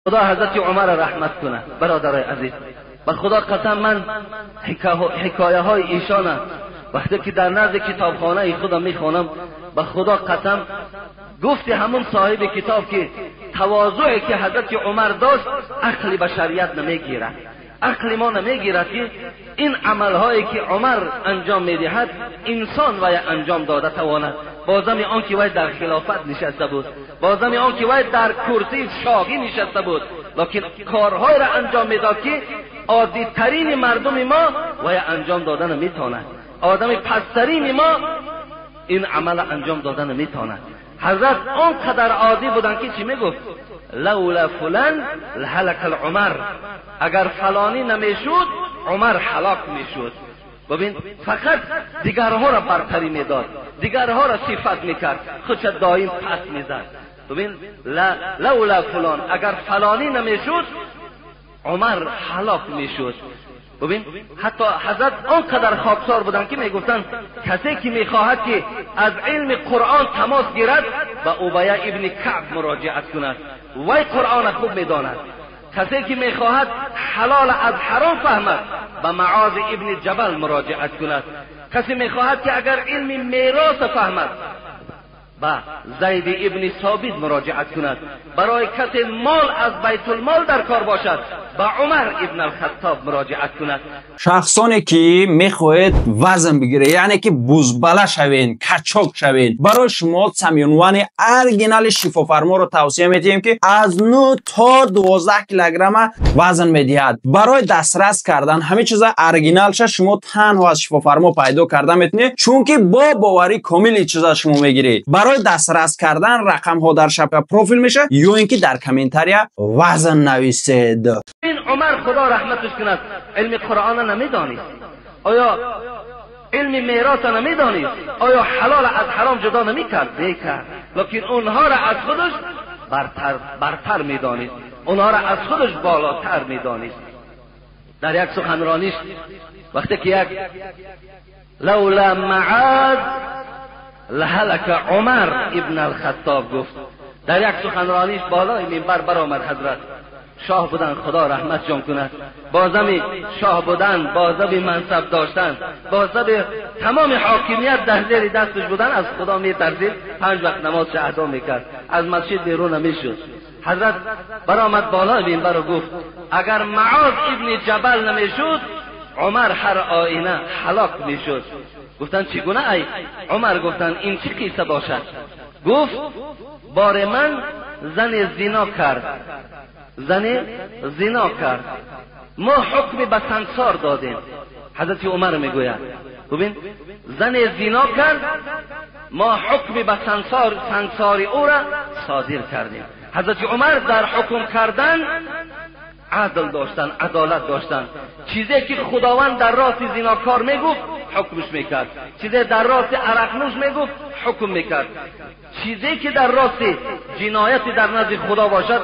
خدا حضرت عمر رحمت کنه. برادرای عزیز، به خدا قسم من حکایه های ایشان وقتی که در نزد کتابخانه خودم میخوانم، به خدا قسم گفت همون صاحب کتاب که تواضعی که حضرت عمر داشت عقل بشریت نمیگیرد. عقل ما نمیگیرد که این عملهایی که عمر انجام میدهد انسان وی انجام داده تواند. بازم آن که وی در خلافت نشسته بود، بازم آن که وی در کرسی شاهی نشسته بود، لکن کارهای را انجام میداد که عادی ترین مردم ما وی انجام داده نمیتواند. آدم پسترین ما این عمل انجام داده نمیتواند. حضرت آنقدر عادی بودن که چی میگفت؟ لولا فلان لهلك العمر، اگر فلانی نمیشود عمر هلاک میشد. ببین فقط دیگرها را برتری میداد، دیگرها را صفت میکرد، خودش دائم پس میزد. ببین لولا فلان، اگر فلانی نمیشود عمر هلاک میشد. ببین حتی حضرت آنقدر خاکسار بودن که میگفتن کسی که میخواهد که از علم قرآن تماس گیرد به عبیه ابن کعب مراجعت کند، وی قرآن خوب میداند. کسی که میخواهد حلال از حرام فهمد به معاذ ابن جبل مراجعت کند. کسی میخواهد که اگر علم میراث فهمد با زید ابن ثابت مراجعت کند. برای کسی مال از بیت المال در کار باشد با عمر ابن الخطاب مراجعت کند. شخصانی که میخواهید وزن بگیره، یعنی که بزبله شوین، کچاک شوین، برای شما سمیونوان ارگینال شفافرما رو توصیه میدیم که از 9 تا 12 کیلوگرم وزن میدهد. برای دسترس کردن همه چیز ارگینال شما تنها از شفافرما پیدا کردن میتونید، چون که با باوری کامل چیزا شما میگیرید. برای دسترس کردن رقم ها در شبکه پروفیل میشه یا اینکه در کامنتاریا وزن نویسید. این عمر خدا رحمتش کند علم قرآن نمیدانید، آیا علم میراث نمیدانید، آیا حلال از حرام جدا نمیکرد؟ میکرد، لکن اونها را از خودش برتر میدانید، اونها را از خودش بالاتر میدانید. در یک سخنرانیش وقتی که یک لولا معاذ لهلك عمر ابن الخطاب گفت، در یک سخنرانیش بالای منبر برآمد حضرت. شاه بودن، خدا رحمت جان کند. بازم شاه بودن، بازم منصب داشتن، بازم تمام حاکمیت در زیر دستش بودن، از خدا میترسید، 5 وقت نماز ادا میکرد، از مسجد بیرون نمیشد. حضرت برآمد بالای منبر و گفت اگر معاذ ابن جبل نمیشد عمر هر آینه هلاک میشد. گفتن چگونه ای عمر؟ گفتن این چه قصه باشد؟ گفت بار من زن زنا کرد، زن زنا کرد، ما حکم به سنگسار دادیم. حضرت عمر میگوید ببین زن زنا کرد، ما حکم به سنگسار او را صادر کردیم. حضرت عمر در حکم کردن عدل داشتن، عدالت داشتن. چیزی که خداوند در راست زناکار میگفت حکمش میکرد، چیزی در راست عرقنوش میگفت حکم میکرد، چیزی که در راست جنایت در نزد خدا باشد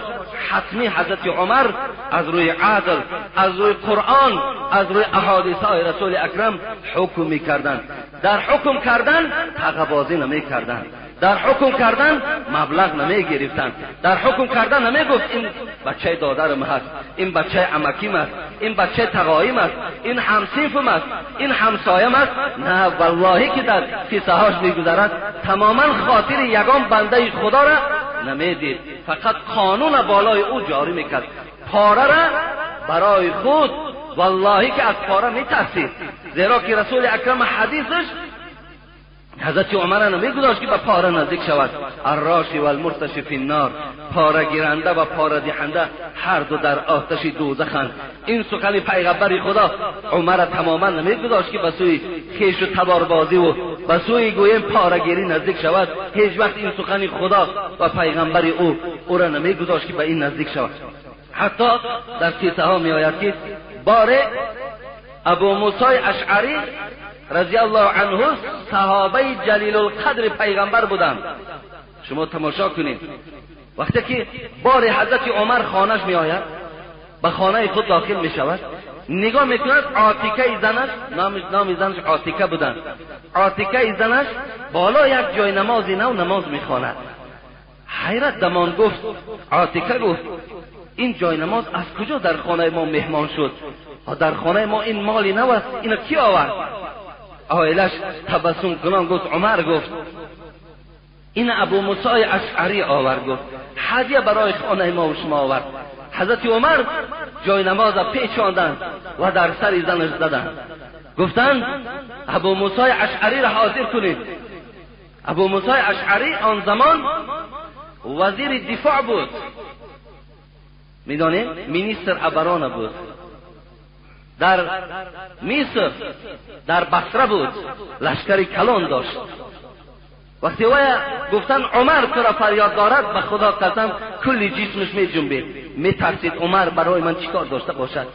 حتمی حضرت عمر از روی عدل، از روی قرآن، از روی احادیث رسول اکرم حکم میکردند. در حکم کردن تقبازی نمیکردند، در حکم کردن مبلغ نمیگرفتند، در حکم کردن نمیگفت این بچه دادرم هست، این بچه عمکیم است، این بچه تقایم است، این همسیفم است، این همسایم است. نه والله که در قصه هاش میگذرد تماما خاطر یگان بنده خدا را نمیدید، فقط قانون بالای او جاری میکرد. پاره را برای خود والله که از پاره میترسید، زیرا که رسول اکرم حدیثش حضرت عمر نمیگذاشت که به پاره نزدیک شود. الراشی و المرتشی فی النار، پاره گیرنده و پاره دهنده هر دو در آتش دوزخند. این سخن پیغمبر خدا عمر تماما نمیگذاشت که به سوی خیش و تباربازی و به سوی گویم پاره گیری نزدیک شود. هیچ وقت این سخن خدا و پیغمبر او را نمیگذاشت که به این نزدیک شود. حتی در قصه ها می آید که باره ابو موسی اشعری رضی الله عنه صحابه جلیل القدر پیغمبر بودند. شما تماشا کنید وقتی که بار حضرت عمر خانهش می آید، به خانه خود داخل می شود، نگاه می کند عاتیکه زنش، نام زنش عاتیکه بودند، عاتیکه زنش بالا یک جای نمازی نو نماز می خواند. حیرت دمان گفت، عاتکه گفت این جای نماز از کجا در خانه ما مهمان شد؟ در خانه ما این مالی نوست، اینو کی آورد؟ آیلش تبسم کنان گفت عمر گفت این ابو موسی اشعری آورد، گفت هدیه برای خانه ما و شما آورد. حضرت عمر جای نماز پیچاندند و در سر زنش زدند، گفتند ابو موسی اشعری را حاضر کنید. ابو موسی اشعری آن زمان وزیر دفاع بود، میدانید مینیستر ابران بود، در مصر در بصره بود، لشکری کلان داشت. وقتی وای گفتن عمر تو را فریاد دارد، به خدا قسم کلی جسمش می جنبید، می ترسید عمر برای من چیکار داشته باشد.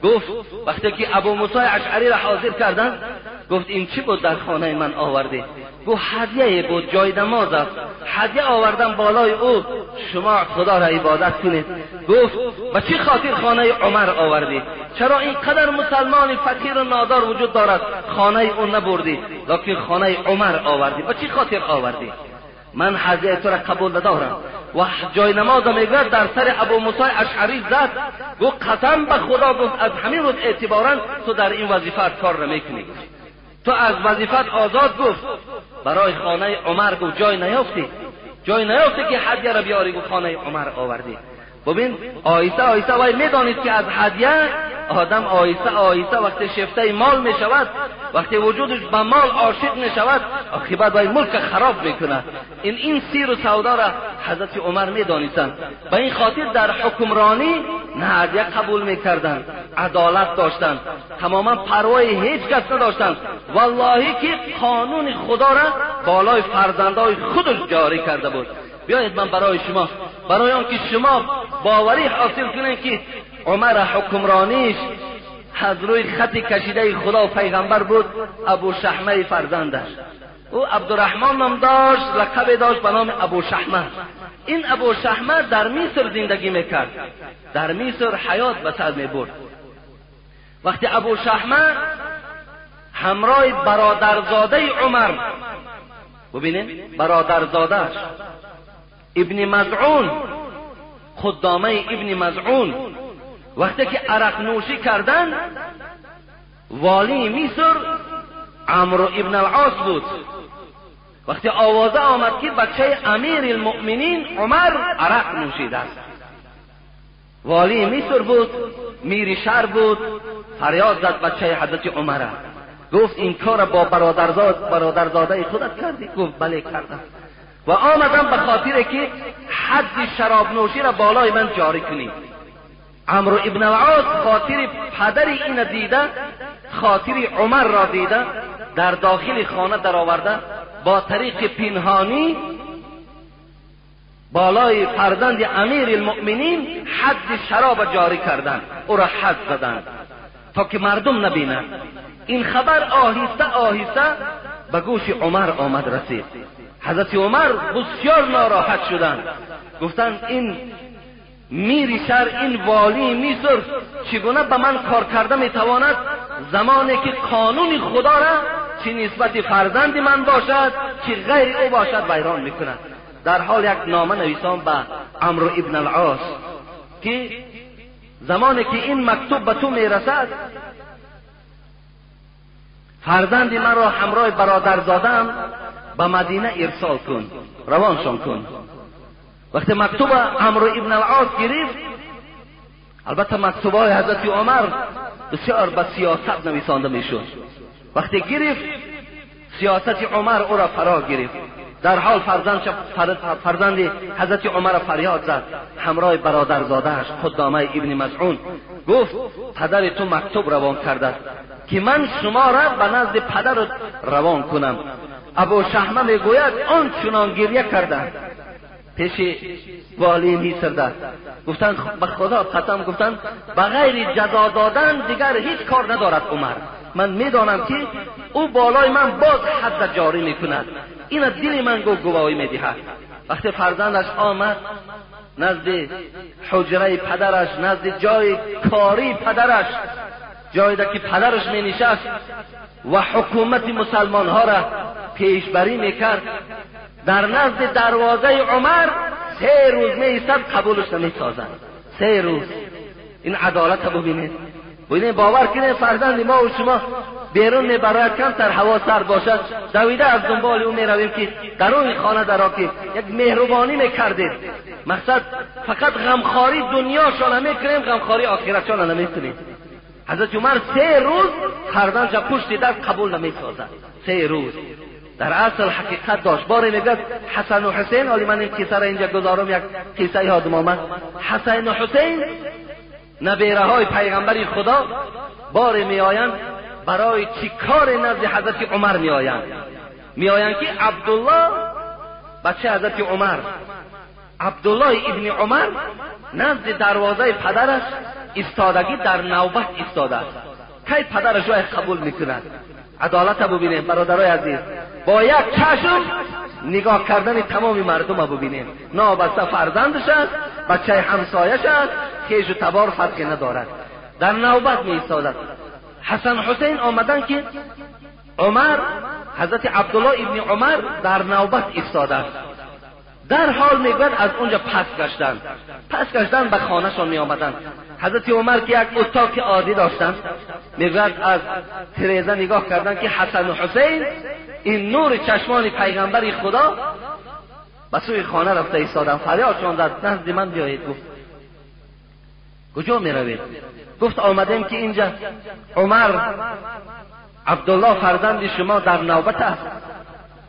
گفت وقتی که ابو موسی اشعری را حاضر کردند، گفت این چی بود در خانه من آوردی؟ گفت هدیه بود، جای نماز است، هدیه آوردم بالای او، شما خدا را عبادت کنید. گفت به چه خاطر خانه عمر آوردی؟ چرا اینقدر مسلمان فقیر و نادار وجود دارد خانه او نبردی لکن خانه عمر آوردی؟ به چه خاطر آوردی؟ من هدیه تو را قبول ندارم. و جای نماز میگرد در سر ابو موسی اشعری زد، گفت قسم به خدا، گفت از همین روز اعتبارا تو در این وظیفت کار نمیکنی، تو از وظیفت آزاد. گفت برای خانه عمر گفت جای نیافتی که هدیه را بیاری، گفت خانه عمر آوردی. ببین آیسته آیسته وای میدانید که از هدیه آدم آیسته آیسته وقتی شفته مال می شود، وقتی وجودش به مال عاشق می شود، آخر وای ملک خراب میکنه. این سیر و سودا را حضرت عمر میدانستند، به این خاطر در حکمرانی نه هدیه قبول میکردند، عدالت داشتند، تماما پروای هیچ کس نداشتند. والله که قانون خدا را بالای فرزندای خودش جاری کرده بود. بیایید من برای شما، برای آن که شما باوری حاصل کنید که عمر حکمرانیش از روی خط کشیده خدا و پیغمبر بود، ابو شحمه فرزندش، او عبدالرحمن نام داشت، لقب داشت به نام ابو شحمه. این ابو شحمه در مصر زندگی میکرد، در مصر حیات به سر میبرد. وقتی ابو شحمه همراه برادرزاده عمر، ببینید برادرزادهش ابن مزعون، خدامه ابن مزعون، وقتی که عرق نوشی کردن، والی مصر عمرو ابن العاص بود. وقتی آوازه آمد که بچه امیر المؤمنین عمر عرق نوشیده است، والی مصر بود، میر شهر بود، فریاد زد بچه حضرت عمر، گفت این کار با برادرزاده خودت کردی؟ گفت بله کردم و آمدم به خاطر که حد شراب نوشی را بالای من جاری کنی. عمرو ابن العاص خاطر پدر این دیده، خاطر عمر را دیده، در داخل خانه در آورده، با طریق پنهانی بالای فرزند امیر المؤمنین حد شراب جاری کردند، او را حد زدند تا که مردم نبینند. این خبر آهسته آهسته به گوش عمر آمد رسید. حضرت عمر بسیار ناراحت شدند، گفتند این میر شهر، این والی مصر چگونه به من کار کرده میتواند زمانی که قانون خدا را چه نسبت فرزند من باشد چه غیر او باشد ویران میکند. در حال یک نامه نویسان به عمرو ابن العاص که زمانی که این مکتوب به تو میرسد، فرزند من را همراه برادرزادم به مدینه ارسال کن، روانشان کن. وقتی مکتوب عمرو ابن العاص گرفت، البته مکتوبای حضرت عمر بسیار به سیاست نویسانده میشد، وقتی گرفت سیاست عمر او را فرا گرفت. در حال فرزند حضرت عمر فریاد زد همراه برادرزادهش خدامه ابن مزعون، گفت پدر تو مکتوب روان کرده که من شما را به نزد پدر روان کنم. ابو شحمه میگوید آن چنان گریه کردند پیش والی مصر ده. گفتند به خدا قسم، گفتند به غیر جزا دادن دیگر هیچ کار ندارد عمر. من میدانم که او بالای من باز حد جاری میکند، این دل من گواهی میدهد. وقتی فرزندش آمد نزد حجره پدرش، نزد جای کاری پدرش، جایی که پدرش می نشست و حکومت مسلمان ها را پیشبری میکرد، در نزد دروازه عمر 3 روز میایستد قبولش نمیسازد. 3 روز. این عدالت رو ببینید. باور کنید فرزند ما و شما بیرون میبرد کمتر هوا سرد باشد دویده از دنبال اون میرویم که در اون خانه درا که یک مهربانی میکردید. مقصد فقط غمخواری دنیاشان نمیکنیم، غمخواری آخرتشان نمیکنیم. حضرت عمر 3 روز فرزندش پشت دست قبول نمیسازد. 3 روز. در اصل حقیقت داشت. باری میگد حسن و حسین، حالی من این قصه را اینجا گذارم، یک قصه یادم آمد. حسن و حسین نبیره های پیغمبر خدا باری میآیند برای چی کار نزد حضرت عمر میآیند که عبدالله بچه حضرت عمر، عبدالله ابن عمر نزد دروازه پدرش ایستادگی در نوبت ایستاده است. کی پدرش را قبول میکند؟ عدالت ببینیم برادرای عزیز، با یک چشم نگاه کردن تمام مردم ببینیم. نابسته فرزندش است، بچه همسایش است، خیش و تبار فرقی ندارد، در نوبت می ایستادد. حسن حسین آمدن که عمر، حضرت عبدالله ابن عمر در نوبت ایستاده است. در حال میگوید از اونجا پس گشتن به خانه شان می آمدن. حضرت عمر که یک اتاق عادی داشتن، میگوید از تریزه نگاه کردن که حسن و حسین این نور چشمان پیغمبر خدا به سوی خانه رفته ایستادن. فریادشان زد نزد من بیایید. گفت کجا می روید؟ گفت آمدیم که اینجا عمر عبدالله فرزند شما در نوبت است.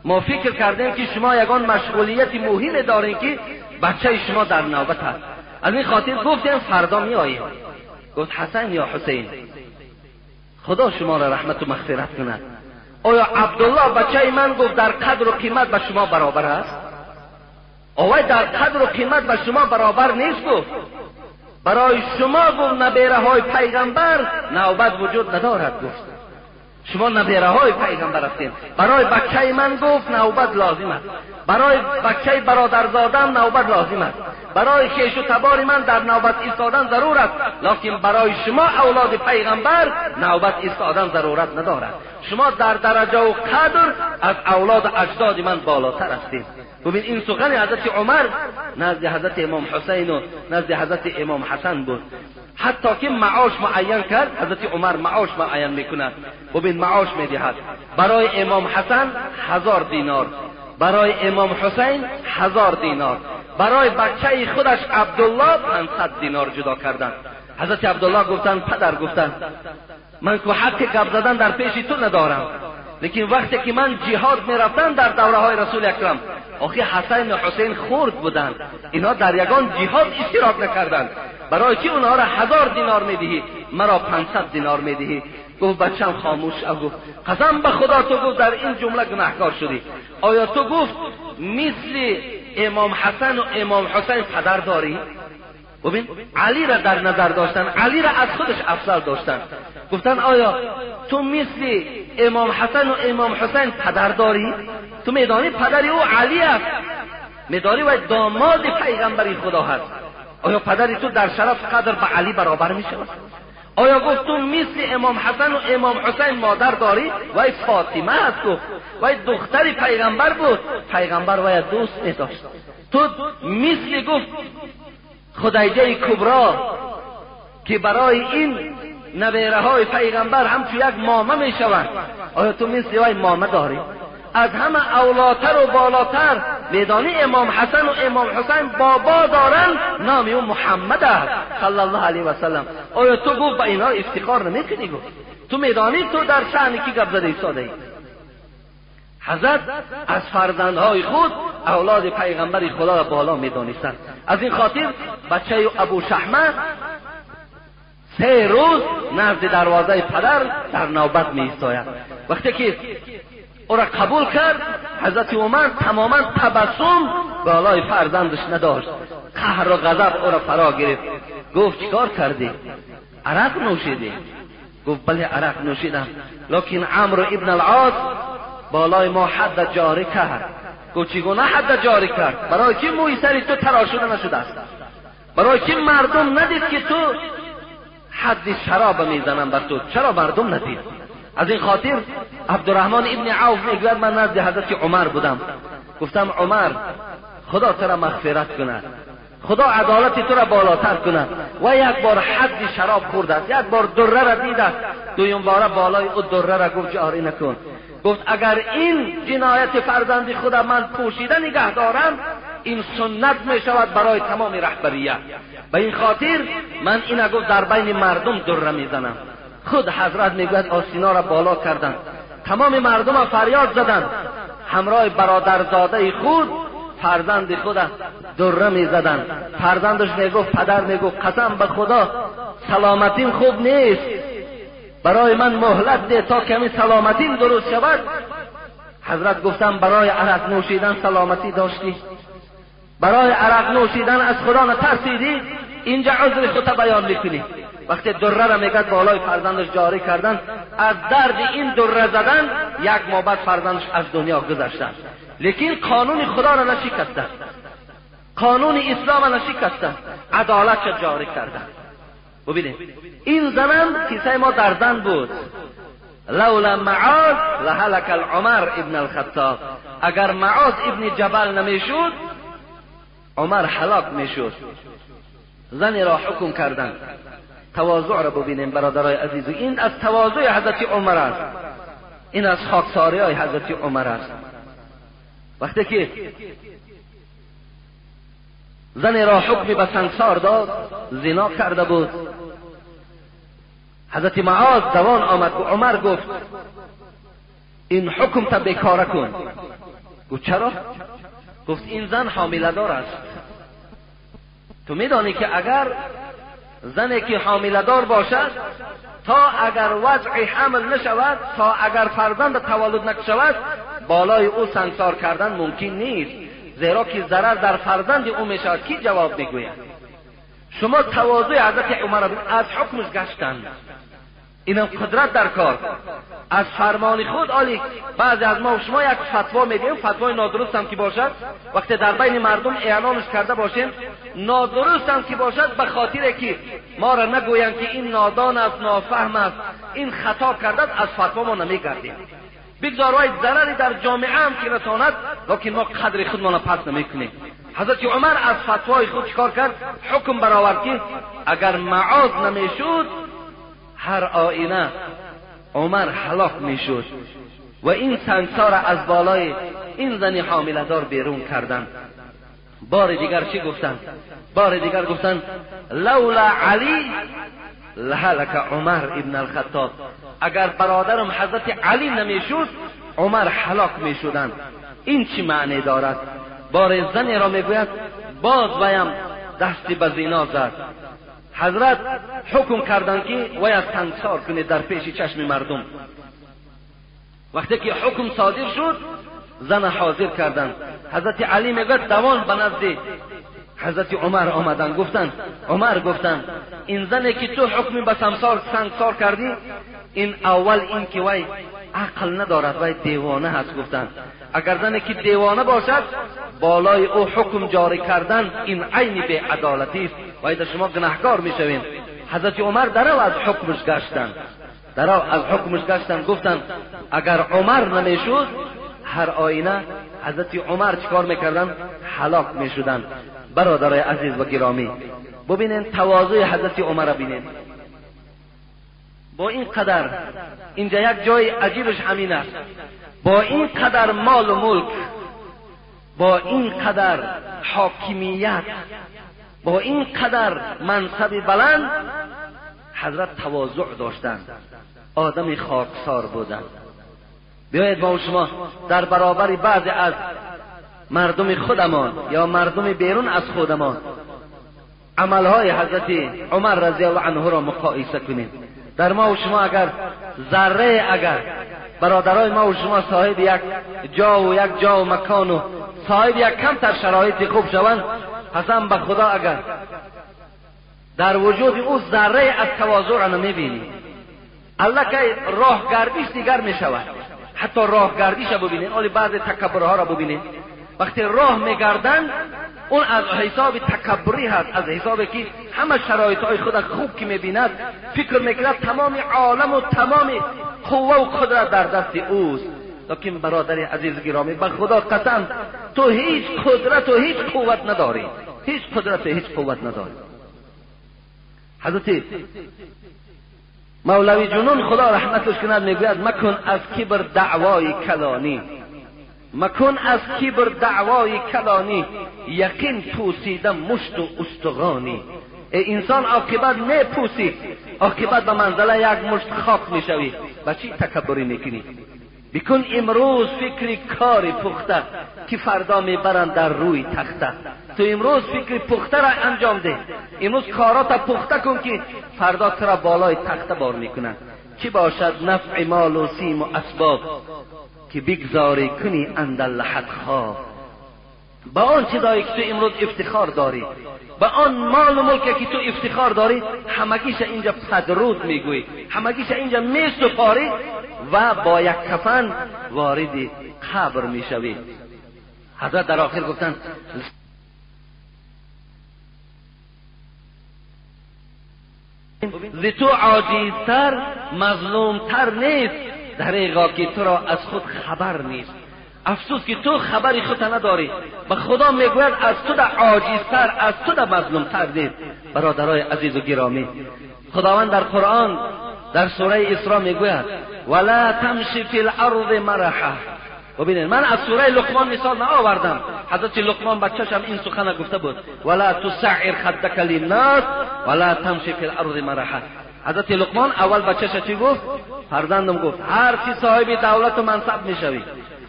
ما فکر کردیم که شما یگان مشغولیت مهم دارین که بچه شما در نوبت است، از این خاطر گفتیم فردا می آییم. گفت حسن یا حسین، خدا شما را رحمت و مغفرت کند، آیا عبدالله بچه من گفت در قدر و قیمت به شما برابر است؟ آیا در قدر و قیمت به شما برابر نیست؟ گفت برای شما گفت نبیره های پیغمبر نوبت وجود ندارد. گفت شما نبیره های پیغمبر هستین. برای بچه من گفت نوبت لازم است، برای بچه برادرزادم نوبت لازم است، برای خیش و تبار من در نوبت ایستادن ضرور است، لیکن برای شما اولاد پیغمبر نوبت ایستادن ضرورت ندارد. شما در درجه و قدر از اولاد اجداد من بالاتر هستید. ببین این سخن حضرت عمر نزد حضرت امام حسین و نزد حضرت امام حسن بود. حتی که معاش معین کرد، حضرت عمر معاش معین میکند. ببین معاش میدهد برای امام حسن 1000 دینار، برای امام حسین 1000 دینار، برای بچه خودش عبدالله 500 دینار جدا کردند. حضرت عبدالله گفتن پدر، گفتن من که حق گپ زدن در پیش تو ندارم، لیکن وقتی که من جهاد میرفتم در دوره های رسول اکرم، آخی حسین و حسین خرد بودند، اینا در یگان جهاد اشتراک نکردند، برای چی اونها را 1000 دینار میدهی، مرا 500 دینار میدهی؟ گفت بچم خاموش. گفت قسم به خدا تو گفت در این جمله گناهکار شدی. آیا تو گفت مثل امام حسن و امام حسین پدر داری؟ ببین علی را در نظر داشتن، علی را از خودش افضل داشتن. گفتن آیا تو مثل امام حسن و امام حسین پدر داری؟ تو میدانی پدری او علی است، میدانی و داماد پیغمبر خدا هست. آیا پدری تو در شرف قدر به علی برابر می شود؟ آیا گفت تو مثل امام حسن و امام حسین مادر داری؟ وای فاطمه است. گفت وای دختری پیغمبر بود، پیغمبر وای دوست می داشت. تو مثل گفت خدیجه کبرا که برای این نبیره های پیغمبر همچو یک مامه می شوند، آیا تو مثل وای مامه داری؟ از همه اولاتر و بالاتر میدانی امام حسن و امام حسین بابا دارن، نام اون محمد است صلی الله علیه و سلم. آیا تو گفت با اینا افتخار نمیکنی؟ گفت تو میدانی تو در شأن کی گپ زده ایستاده ای؟ حضرت از فرزندهای خود اولاد پیغمبر خدا را بالا میدانستند. از این خاطر بچه ابو شحمه 3 روز نزد دروازه پدر در نوبت می ایستاید. وقتی که او را قبول کرد، حضرت عمر تماما تبسم بالای فرزندش نداشت، قهر و غضب او را فرا گرفت. گفت چیکار کردی؟ عرق نوشیدی؟ گفت بله عرق نوشیدم، لیکن عمرو ابن العاص بالای ما حد جاری کرد. گفت چگونه حد جاری کرد؟ برای چی موی سری تو تراشیده نشده است؟ برای چی مردم ندید که تو حد شراب میزنن بر تو؟ چرا مردم ندید؟ از این خاطر عبدالرحمن ابن عوف میگوید من نزد حضرت عمر بودم، گفتم عمر خدا تو را مغفرت کند، خدا عدالت تو را بالاتر کند. و یک بار حد شراب خورده است، یک بار دره را دیده است، دویم بار بالای او دره را گفت جاری نکن. گفت اگر این جنایت فرزند خدا من پوشیده نگه دارم، این سنت می شود برای تمام رهبریت. به این خاطر من این گفت در بین مردم دره میزنم. خود حضرت میگوید آستینا را بالا کردند، تمام مردم فریاد زدند، همراه برادرزاده خود فرزند خود دره میزدند. فرزندش میگفت، پدر میگفت قسم به خدا سلامتیم خوب نیست، برای من مهلت ده تا کمی سلامتیم درست شود. حضرت گفتم برای عرق نوشیدن سلامتی داشتی؟ برای عرق نوشیدن از خدا نترسیدی؟ اینجا عذر خودت بیان میکنی. وقتی دره را میگد بالای فرزندش جاری کردن، از درد این دره زدن یک ماه بعد فرزندش از دنیا گذشتن. لیکن قانون خدا را نشکستن، قانون اسلام را نشکستن، عدالت را جاری کردن. ببینید این زمان کیسه ما در زن بود. لولا معاذ لهلك العمر ابن الخطاب. اگر معاذ ابن جبل نمیشد عمر هلاک میشد. زنی را حکم کردند. تواضع را ببینیم برادرای عزیز، این از تواضع حضرت عمر است، این از خاکساری های حضرت عمر است. وقتی که زنی را حکمی به سنگسار داد، زنا کرده بود، حضرت معاذ دوان آمد و عمر گفت این حکم تا بیکاره کن. گفت چرا؟ گفت این زن حامله دار است. تو میدانی که اگر زنی که حامله دار باشد، تا اگر وضع حمل نشود، تا اگر فرزند تولد نشود، بالای او سنگسار کردن ممکن نیست، زیرا که ضرر در فرزند او میشود. کی جواب میگوید؟ شما تواضع حضرت عمر از حکمش گشتند، اینم قدرت در کار، از فرمان خود عالی. بعضی از ما و شما یک فتوا میدیم، فتوای نادرست هم که باشد، وقتی در بین مردم اعلانش کرده باشیم، نادرست هم که باشد، به خاطر که ما را نگویند که این نادان است، نافهم است، این خطا کرده، از فتوا ما نمیگردیم. بگذار وای ضرری در جامعه هم که رساند، لیکن ما قدر خودمان را پس نمیکنیم. حضرت عمر از فتوای خود چیکار کرد؟ حکم برآورد که اگر معاذ نمیشد، هر آینه عمر هلاک میشد. و این سنگسار از بالای این زنی حامله دار بیرون کردن. بار دیگر چی گفتن؟ بار دیگر گفتن لولا علی لهلك عمر ابن الخطاب. اگر برادرم حضرت علی نمیشد، عمر هلاک میشدند. این چی معنی دارد؟ بار زنی را میگوید باز ویم دستی به زنا زد. حضرت حکم کردند که وی سنگسار کنید در پیش چشم مردم. وقتی که حکم صادر شد، زن حاضر کردند. حضرت علی میگوید دوان به نزد حضرت عمر آمدند. گفتند عمر گفتند این زنی که تو حکم به سنگسار کردی، این اول این که وی عقل ندارد، وی دیوانه هست. گفتند اگر زنی که دیوانه باشد، بالای او حکم جاری کردن این عین بی عدالتی است، وی در شما گناهکار میشوین. حضرت عمر درو از حکمش گشتند، درو از حکمش گشتند. گفتند اگر عمر نمیشد، هر آینه حضرت عمر چیکار میکردن؟ هلاک میشدند. برادرای عزیز و گرامی، ببینین تواضع حضرت عمر را ببینین. با این قدر، اینجا یک جای عجیبش همین است، با این قدر مال و ملک، با این قدر حاکمیت، با این قدر منصب بلند، حضرت تواضع داشتند، آدم خاکسار بودند. بیایید با شما در برابر بعضی از مردم خودمان یا مردم بیرون از خودمان عملهای حضرت عمر رضی الله عنه را مقایسه کنیم. در ما و شما اگر ذره، اگر برادرای ما و شما صاحب یک جا و یک جا و مکان و صاحب یک کمتر شرایط خوب شوند، قسم به خدا اگر در وجود او ذره از تواضع را نمیبینی، الله که راه گردیش دیگر میشود. حتی راه گردیش را ببینید، ولی بعض تکبرها را ببینید، وقتی راه میگردن اون از حساب تکبری هست، از حسابی که همه شرایط های خود خوب که میبیند فکر میکند تمام عالم و تمام قوه و قدرت در دست اوست. لیکن برادر عزیز گرامی به خدا قسم تو هیچ قدرت و هیچ قوت نداری، هیچ قدرت و هیچ قوت نداری. حضرت مولوی جنون خدا رحمتش کند میگوید مکن از کبر دعوای کلانی، مکن از کبر دعوای کلانی، یقین پوسیدم مشت و استغانی. ای انسان عاقبت میپوسی، عاقبت به منزله یک مشت خاک میشوی، و چی تکبری میکنی؟ بکن امروز فکری کار پخته که فردا میبرند در روی تخته. تو امروز فکر پخته را انجام ده، امروز کارات پخته کن که فردا ترا بالای تخته بار میکنند. چی باشد نفع مال و سیم و اسباب که بگذاری کنی اندر لحد خواب. با آن چیزایی که تو امروز افتخار داری، با آن مال و ملکی که تو افتخار داری، همگیش اینجا پدرود میگوی، همگیش اینجا میسپاری و با یک کفن وارد قبر میشوی. حضرت در آخر گفتن ز تو عاجزتر مظلومتر نیست، دریغا که تو را از خود خبر نیست. افسوس که تو خبری خود نداری. به خدا میگوید از تو در عاجزتر، از تو در مظلومتر نیست. برادرای عزیز و گرامی، خداوند در قرآن در سوره اسراء میگوید ولا تمشی فی الارض مرحا. ببینید من از سوره لقمان مثال آوردم. حضرت لقمان بچه‌ش هم این سخن گفته بود ولا تسعر خدک للناس ولا تمشی فی الارض مرحا. حضرت لقمان اول بچه‌ش چی گفت؟ فرزندم گفت هر چی صاحب دولت و منصب میشوی،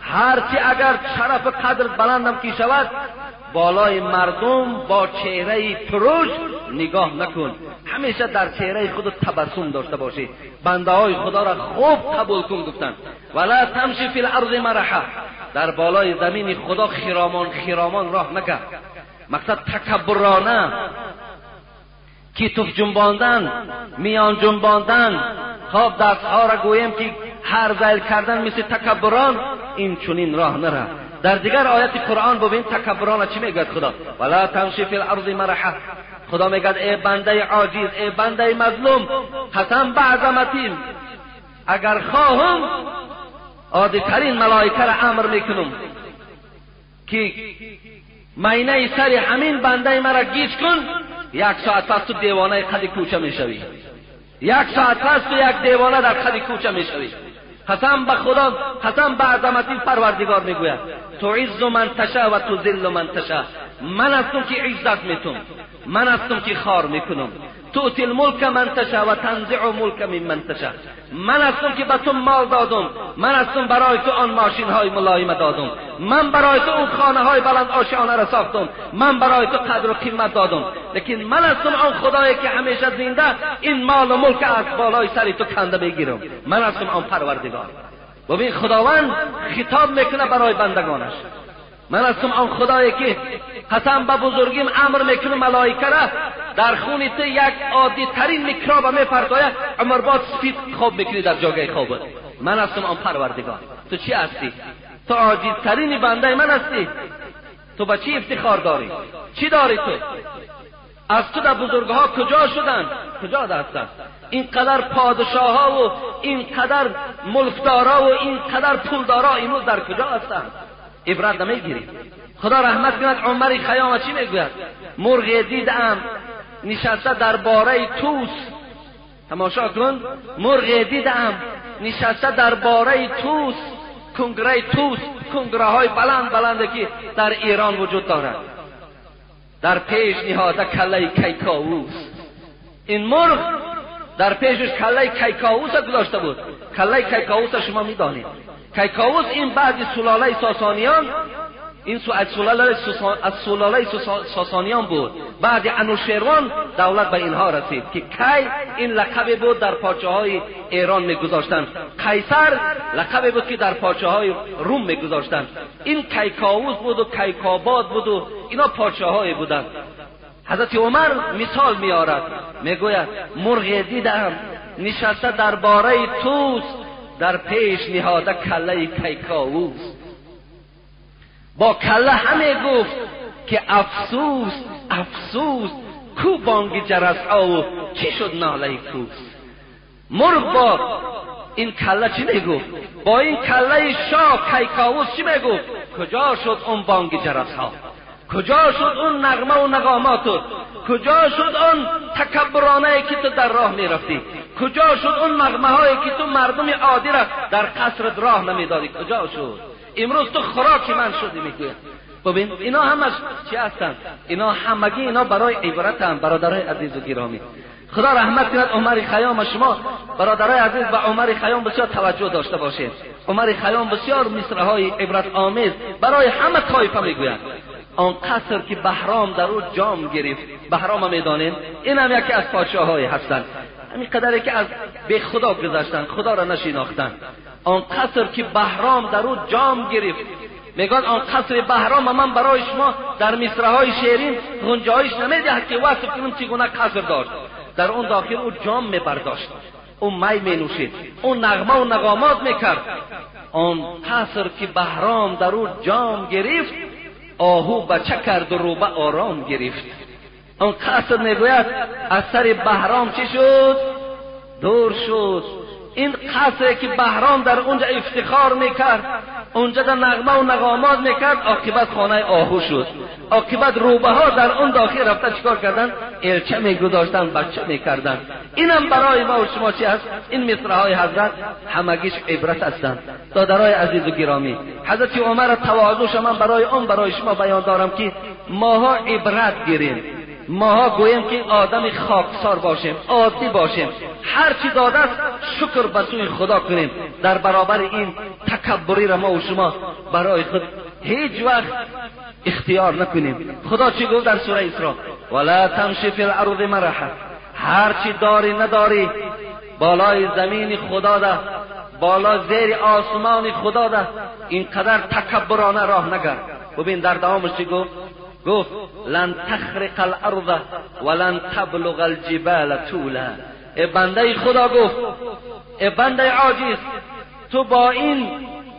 هر چی اگر شرف قدر بلندم کی شود، بالای مردم با چهره ترش نگاه نکن، همیشه در چهره خود تبسم داشته باشی، بنده های خدا را خوب قبول کن. گفتن ولا تمشی فی الارض مرحا، در بالای زمین خدا خرامان راه نکن. مقصد تکبرانه کیتوف جنباندن، میان جنباندن، خواب دستها را گویم که هر زیل کردن مثل تکبران، این چنین راه نره. در دیگر آیت قرآن ببین تکبران چی میگه خدا؟ ولا تمشی فی الارض مرحا. خدا میگه ای بنده عاجز، ای بنده مظلوم، قسم به عظمتیم اگر خواهم عادی ترین ملائکه را امر میکنم که مینه سر همین بنده مرا گیج کن، یک ساعت پس تو دیوانه خدی کوچه میشوی، یک ساعت پس تو یک دیوانه در خدی کوچه میشوی. قسم به خدا، قسم به عظمتی پروردگار میگوید تعز من تشاء و تذل من تشاء. من هستم که عزت میتم، من هستم که خار میکنم. تؤتی الملک من تشاء و تنزع ملک ممن تشاء. من هستم که به تو مال دادم، من هستم برای تو آن ماشین های ملایم دادم، من برای تو اون خانه های بلند آشیانه را ساختم، من برای تو قدر و قیمت دادم. لیکن من هستم آن خدایی که همیشه زنده این مال و ملک از بالای سری تو کنده بگیرم. من هستم آن پروردگار. ببین خداوند خطاب میکنه برای بندگانش. من هستم آن خدایی که قسم به بزرگیم امر میکنه ملائکه را در خون تو یک عادی ترین میکروب میپرتاید، عمر بعد سفید خواب میکنی در جاگه خوابت. من هستم آن پروردگار. تو چی هستی؟ تو عاجز ترین بنده من هستی. تو به چی افتخار داری؟ چی داری تو؟ از تو در بزرگها کجا شدن؟ کجا هستن؟ اینقدر پادشاه ها و اینقدر ملکدارا و اینقدر پولدارا امروز در کجا هستن؟ عبرت نمیگیری؟ خدا رحمت کند عمر خیام چی میگوید؟ مرغ دیدم نشسته در باره توس. تماشا کن، مرغ دیدم نشسته در باره توس، کنگره توس، کنگره های بلند که در ایران وجود دارد، در پیش نهاده کله کیکاووس. این مرغ در پیشش کله کیکاووس گذاشته بود. کله کیکاووس شما میدانید، کیکاووس این بعد سلاله ساسانیان، این از سلاله ساسانیان بود. بعد انوشیروان دولت به اینها رسید که کی این لقب بود در پادشاهای ایران میگذاشتند. قیصر لقب بود که در پادشاهای روم میگذاشتند. این کیکاووس بود و کیکاباد بود و اینا پادشاهای بودند. حضرت عمر مثال میارد، میگوید مرغ دیدم نشسته در باره توس، در پیش نهاده کله کیکاووس. با کله همه گفت که افسوس افسوس، کو بانگ جرس ها و چی شد ناله کوس. مرغ با این کله چی میگفت؟ با این کله شاه کیکاووس چی میگفت؟ کجا شد اون بانگ جرس ها؟ کجا شد اون نغمه و نغاماتت؟ کجا شد اون تکبرانه که تو در راه میرفتی؟ کجا شد اون نغمه هایی که تو مردم عادی را در قصرت راه نمیدادی؟ کجا شد؟ امروز تو خوراک من شدی میگوید. ببین اینا همش چی هستن؟ اینا همگی اینا برای عبرتن برادرای عزیز و گرامی. خدا رحمت کند عمر خیام. شما برادرای عزیز و عمر خیام بسیار توجه داشته باشید. عمر خیام بسیار مصرع‌های عبرت آمیز برای همه طایفه میگوید. آن قصر که بهرام در او جام گرفت، بهرام میدانید این هم یکی از پادشاه‌های هستند. همین قدری که از به خدا گذشتن، خدا را نشناختن. آن قصر که بهرام در او جام گرفت، میگن آن قصر بهرام من برای شما در مصرع‌های شیرین گنجایش نمیدهد که وصف کنم چگونه قصر داشت. در اون داخل او جام میبرداشت، اون می مینوشید، اون نغمه و نغامات میکرد. آن قصر که بهرام در او جام گرفت، آهو بچه کرد و روبه آرام گرفت. اون قصر میگوید از سر بهرام چی شد؟ دور شد. این قصری که بهرام در اونجا افتخار میکرد، اونجا در نغمه و نغامات میکرد، عاقبت خانه آهو شد. عاقبت روبه ها در اون داخل رفته چیکار کردن؟ الچه میگذاشتن، بچه میکردن. اینم برای ما و شما چی هست؟ این مصرع‌های حضرت همگیش عبرت هستند. دادرای عزیز و گرامی، حضرت عمر تواضعش من برای شما بیان دارم که ماها عبرت گیریم. ماها گویم که آدم خاکسار باشیم، عادی باشیم، هر چی داده است شکر به سوی خدا کنیم. در برابر این تکبری را ما و شما برای خود هیچ وقت اختیار نکنیم. خدا چی گفت در سوره اسراء؟ ولا تمشی فی الارض مرحا. هر چی داری نداری بالای زمین خدا ده، بالا زیر آسمان خدا ده، اینقدر تکبرانه راه نگر. ببین در دوامش چی گفت؟ گفت لن تخرق الارض ولن تبلغ الجبال طولا. ای بنده خدا گفت، ای بنده عاجز، تو با این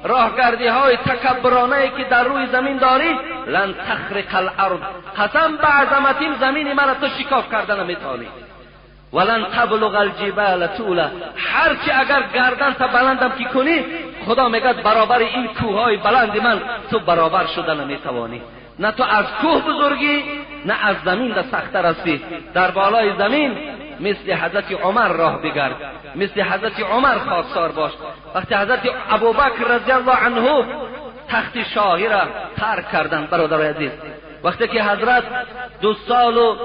راهگردی های تکبرانه که در روی زمین داری، لن تخرق الارض، قسم به عظمتیم زمین مرا تو شکاف کردن نمیتونی. ولن تبلغ الجبال طولا. هرچی اگر گردن تا بلندم کی کنی، خدا میگه برابر این کوههای بلند من تو برابر شدن نمیتوانی. نه تو از کوه بزرگی، نه از زمین ده سخت‌تر هستی. در بالای زمین مثل حضرت عمر راه بگرد، مثل حضرت عمر خاکسار باش. وقتی حضرت ابوبکر رضی الله عنه تخت شاهی را ترک کردند برادر عزیز، وقتی که حضرت 2 سال و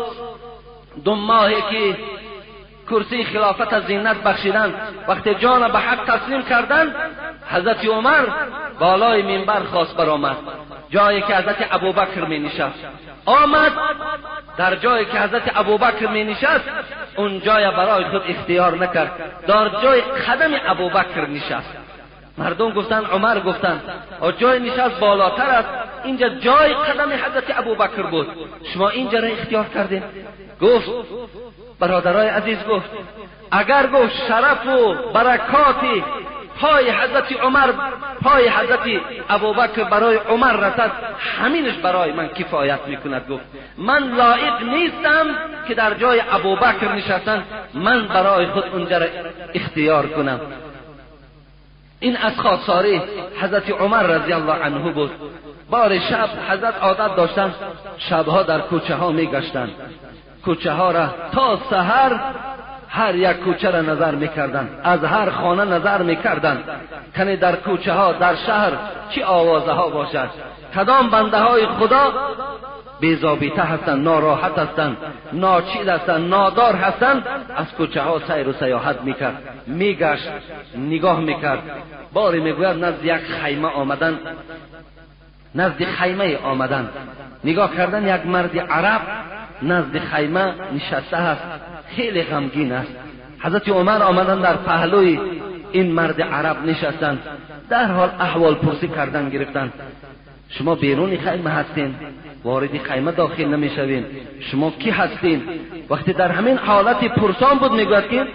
2 ماهی که کرسی خلافت از زینت بخشیدند، وقتی جان به حق تسلیم کردند، حضرت عمر بالای منبر خواست برآمد، جایی که حضرت ابوبکر می نشست. آمد در جایی که حضرت ابوبکر می نشست، اون جای برای خود اختیار نکرد، در جای قدم ابوبکر نشست. مردم گفتن، عمر گفتن جای نشست بالاتر است، اینجا جای قدم حضرت ابوبکر بود، شما اینجا را اختیار کردین. گفت برادرای عزیز، گفت اگر گفت شرف و برکاتی پای حضرت عمر، پای حضرت ابوبکر برای عمر رسد، همینش برای من کفایت میکند. گفت من لایق نیستم که در جای ابوبکر نشستن من برای خود اونجا را اختیار کنم. این از خاکساری حضرت عمر رضی الله عنه بود. بار شب حضرت عادت داشتن شبها در کوچه ها میگشتن، کوچه ها را تا سحر هر یک کوچه را نظر میکردن، از هر خانه نظر میکردن کنی در کوچه ها در شهر چی آوازه ها باشد، کدام بنده های خدا بی‌ضابطه هستند، ناراحت هستند، ناچیز هستند، نادار هستند. از کوچه ها سیر و سیاحت میکرد، میگشت، نگاه میکرد. باری میگوید نزد یک خیمه آمدن، نزد خیمه آمدن، نگاه کردن یک مرد عرب نزد خیمه نشسته است، خیلی غمگین است. حضرت عمر آمدن در پهلوی این مرد عرب نشستند، در حال احوال پرسی کردن گرفتند. شما بیرون خیمه هستین، وارد خیمه داخل نمیشوین، شما کی هستین؟ وقتی در همین حالت پرسان بود میگوید که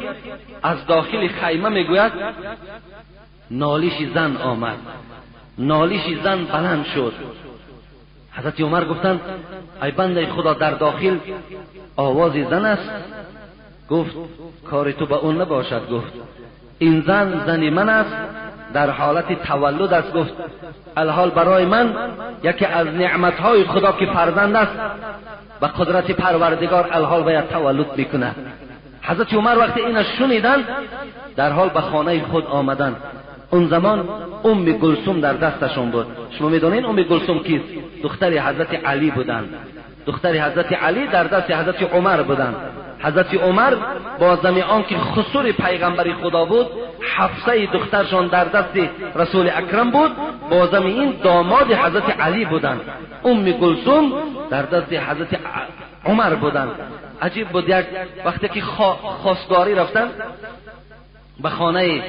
از داخل خیمه میگوید نالیش زن آمد، نالیش زن بلند شد. حضرت عمر گفتند ای بنده خدا در داخل آواز زن است؟ گفت کار تو به اون نباشد. گفت این زن من است، در حالت تولد است. گفت الحال برای من یکی از نعمتهای خدا که فرزند است، و قدرت پروردگار الحال باید تولد میکنه. حضرت عمر وقتی اینو شنیدن در حال به خانه خود آمدن. اون زمان گلثوم در دستشون بود. شما میدونین گلثوم کیست؟ دختر حضرت علی بودن. دختر حضرت علی در دست حضرت عمر بودن. حضرت عمر با زمان که خسور پیغمبری خدا بود، حفصه دخترشان در دست رسول اکرم بود، با زمان داماد حضرت علی بودن. گلثوم در دست حضرت عمر بودن. عجیب بود، یک وقتی که خواستگاری رفتن به خانه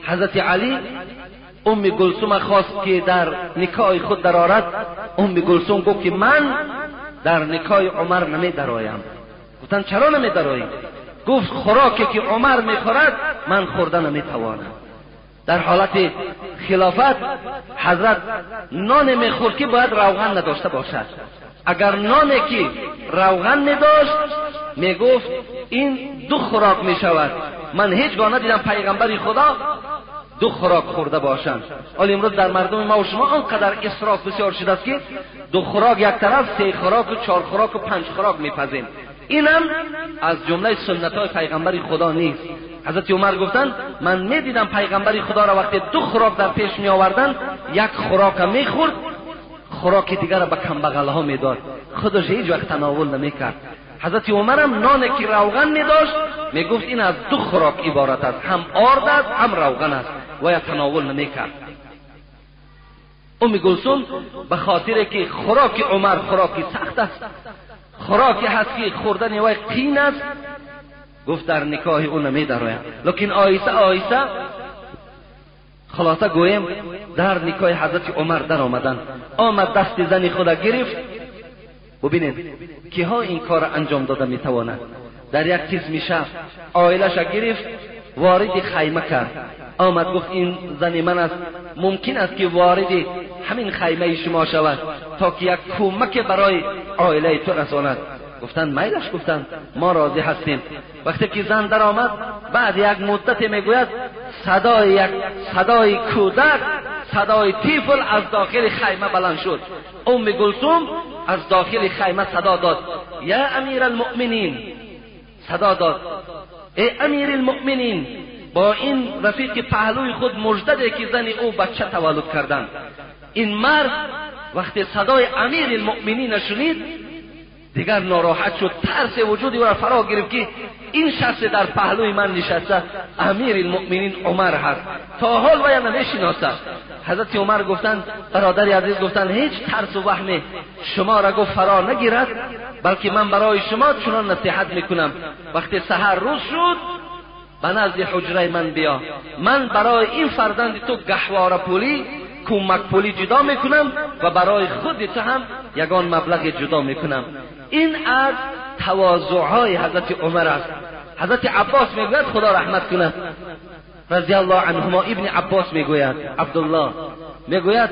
حضرت علی، گلثوم خواست که در نکاح خود درآورد. گلثوم گفت که من در نکاح عمر نمی درآیم. گفتن چرا نمی درآیی؟ گفت خوراکی که عمر میخورد من خوردن نمی توانم. در حالت خلافت حضرت نان میخورد که باید روغن نداشته باشد. اگر نانی که روغن میداشت میگفت این 2 خوراک میشود. من هیچگاه ندیدم پیغمبری خدا 2 خوراک خورده باشند. ولی امروز در مردم ما و شما آنقدر اسراف بسیار شده است که 2 خوراک یک طرف، 3 خوراک و 4 خوراک و 5 خوراک میپزیم. اینم از جمله سنت‌های پیغمبری خدا نیست. حضرت عمر گفتن من میدیدم پیغمبری خدا را وقتی 2 خوراک در پیش می آوردن، 1 خوراک میخورد، خوراک دیگر را به کمبغل‌ها میداد، خودش هیچ وقت تناول نمیکرد. حضرت عمر هم نانی که روغن میداشت میگفت این از 2 خوراک عبارت است، هم آرد است هم روغن است، و یا تناول نمیکرد. گلثوم به خاطر که خوراک عمر خوراکی سخت است، خوراکی هست که خوردن وی قین است، گفت در نکاح او نمی درایم. لیکن آیسته آیسته خلاصه گویم در نکاح حضرت عمر در آمدن. آمد دست زنی خود گرفت. ببینید که ها این کار انجام داده می تواند. در یک چیز میشه آیلش گرفت وارد خیمه کرد. آمد گفت این زن من است، ممکن است که وارد همین خیمه شما شود تا که یک کمک برای عائله تو رساند. گفتن میلش، گفتن ما راضی هستیم. وقتی که زن در آمد بعد یک مدت میگوید صدای کودک، صدای طفل از داخل خیمه بلند شد. گلثوم از داخل خیمه صدا داد یا امیر المؤمنین، صدا داد ای امیر المؤمنین، با این رفیق پهلوی خود مژده که زن او بچه تولد کردن. این مرد وقتی صدای امیر المؤمنین شنید دیگر ناراحت شد، ترس وجودی او را فرا گرفت که این شخص در پهلوی من نشسته امیر المؤمنین عمر هست، تا حال وی نمیشناسه. حضرت عمر گفتند برادر عزیز، گفتند هیچ ترس و وهم شما را گفت فرا نگیرد، بلکه من برای شما چنان نصیحت میکنم وقتی سحر روز شد به نزد حجره من بیا، من برای این فرزند تو گهواره پولی، کمک پولی جدا میکنم و برای خود تو هم یگان مبلغ جدا میکنم. این از تواضعهای حضرت عمر است. حضرت عباس میگوید خدا رحمت کنه رضی الله عنهما، ابن عباس میگوید، عبدالله میگوید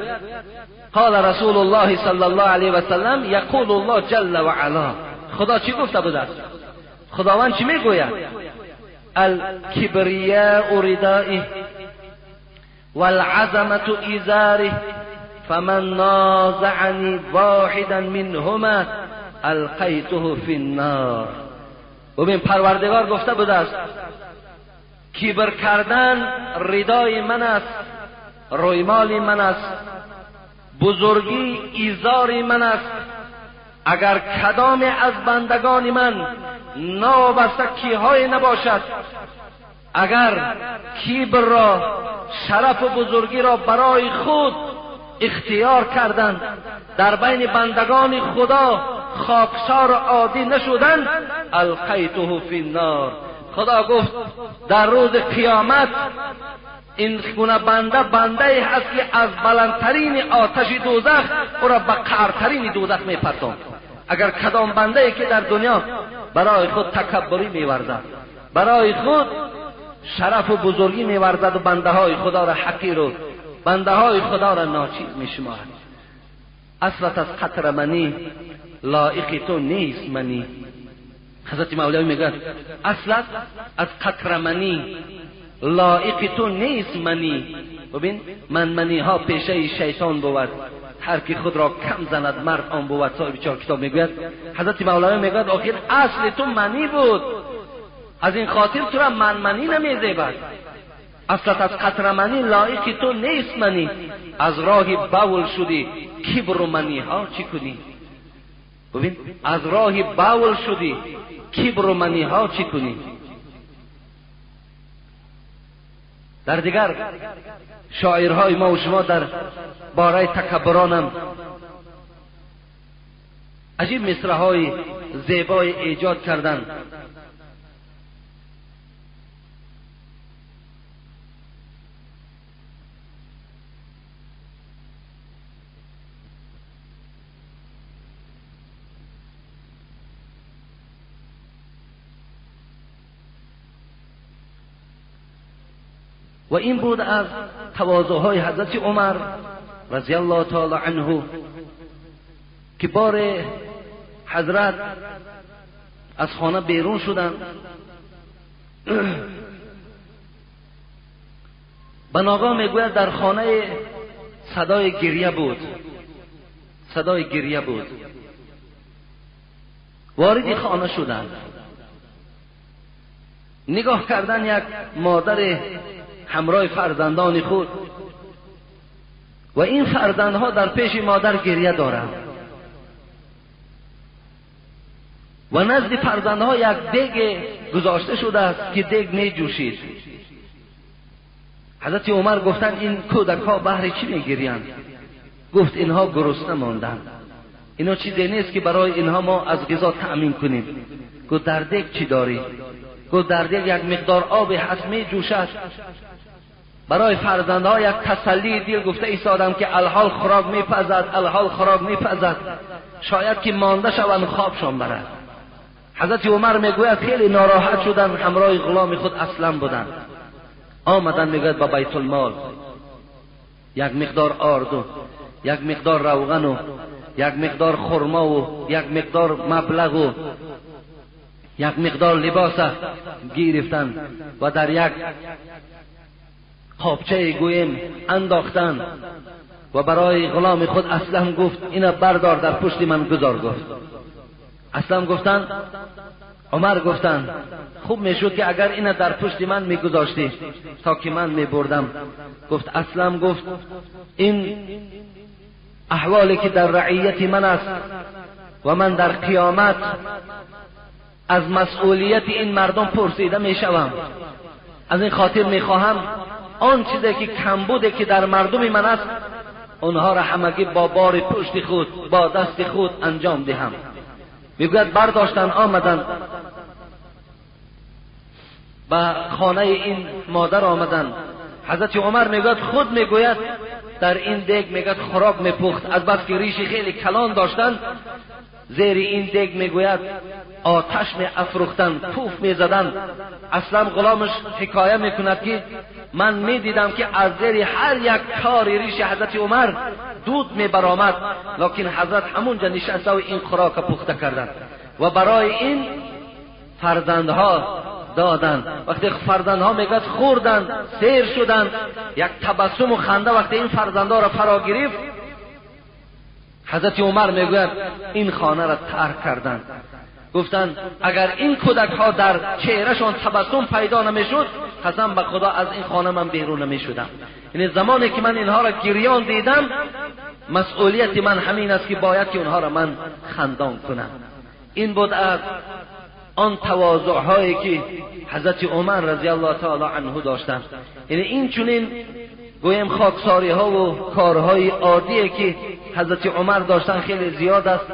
قال رسول الله صلی الله علیه و سلم یقول الله جل و علا، خدا چی گفته بود است؟ خداوند چی میگوید؟ الکبریاء ردائه والعظمة ازاره فمن نازعني واحدا منهما القیته فی النار. ببین پروردگار گفته بود است کبر کردن ردای من است، رویمال من است، بزرگی ایزار من است. اگر کدام از بندگان من نابسته کیهای نباشد، اگر کبر را، شرف و بزرگی را برای خود اختیار کردند، در بین بندگان خدا خاکسار عادی نشدند، القیته فی النار. خدا گفت در روز قیامت این گونه بنده هست که از بلندترین آتش دوزخ او را به قعرترین دوزخ میپرتاند. اگر کدام بنده ای که در دنیا برای خود تکبری میورزد، برای خود شرف و بزرگی میورزد و بنده های خدا را حقیر و بنده های خدا را ناچیز میشمارد، اصلت از قطر منی لایق تو نیست منی. حضرت مولوی میگه اصلت از قطر منی لایق تو نیست منی. ببین منی ها پیشه شیطان بود، هر کی خود را کم زند مرد آن بود. صاحب چهار کتاب میگوید، حضرت مولانا میگوید آخر اصل تو منی بود، از این خاطر تو را منی نمیزیبد. اصلت از قطر منی لایق تو نیست منی. از راه بول شدی کبر و منی ها چی کنی؟ ببین از راه بول شدی کبر و منی ها چی کنی؟ در دیگر شاعرهای ما و شما در باره تکبرانم عجیب مصرع‌های زیبای ایجاد کردند. و این بود از تواضع‌های حضرت عمر رضی الله تعالی عنه که بار حضرت از خانه بیرون شدند. به ناگاه میگوید در خانه صدای گریه بود، صدای گریه بود. وارد خانه شدند، نگاه کردن یک مادر همراه فرزندان خود و این فرزندها در پیش مادر گریه دارند و نزد فرزندها یک دیگ گذاشته شده است که دیگ می جوشید. حضرت عمر گفتند این کودک ها بهر چی می گریند؟ گفت اینها گرسنه ماندند، اینا چیزی نیست که برای اینها ما از غذا تأمین کنیم. گفت در دیگ چی داری؟ گفت در دیگ یک مقدار آب هست می جوشد. برای فرزندها یک تسلی دل گفته ایستادم که الحال خوراک میپزد، الحال خوراک میپزد، شاید که مانده شوند خوابشان برد. حضرت عمر میگوید خیلی ناراحت شدن، همراه غلام خود اسلم بودند. آمدن میگوید با بیت المال یک مقدار آرد و یک مقدار روغن و یک مقدار خرما و یک مقدار مبلغ و یک مقدار لباس گرفتند و در یک خوابچه گویم انداختن و برای غلام خود اسلم گفت اینا بردار در پشت من گذار. گفت اسلم گفتن، عمر گفتن خوب میشد که اگر اینا در پشت من میگذاشتی تا که من میبردم. گفت اسلم گفت این احوالی که در رعیت من است و من در قیامت از مسئولیت این مردم پرسیده میشوم، از این خاطر میخواهم آن چیزی که کمبوده که در مردم من است اونها را همگی با بار پشت خود با دست خود انجام دهم. میگوید برداشتن آمدن به خانه این مادر آمدن. حضرت عمر میگوید خود میگوید در این دیگ میگوید خوراک میپخت، از بس که ریشی خیلی کلان داشتن زیر این دیگ میگوید آتش می افروختن، پوف میزدن. اصلا غلامش حکایه میکند که من میدیدم که از زیر هر یک کار ریش حضرت عمر دود میبرآمد، لکن حضرت همونجا نشسته و این خوراک پخته کردند و برای این فرزندها دادند. وقتی فرزندها میگوید خوردند، سیر شدند، یک تبسم و خنده وقتی این فرزندها را فرا گرفت، حضرت عمر میگوید این خانه را ترک کردند. گفتند اگر این کودک ها در چهرهشان تبسم پیدا نمیشد قسم به خدا از این خانه من بیرون نمیشدم. یعنی زمانی که من اینها را گریان دیدم مسئولیت من همین است که باید که اونها را من خندان کنم. این بود از آن تواضع هایی که حضرت عمر رضی الله تعالی عنه داشتند. یعنی این چنین گویم خاکساری ها و کارهای عادی که حضرت عمر داشتن خیلی زیاد است.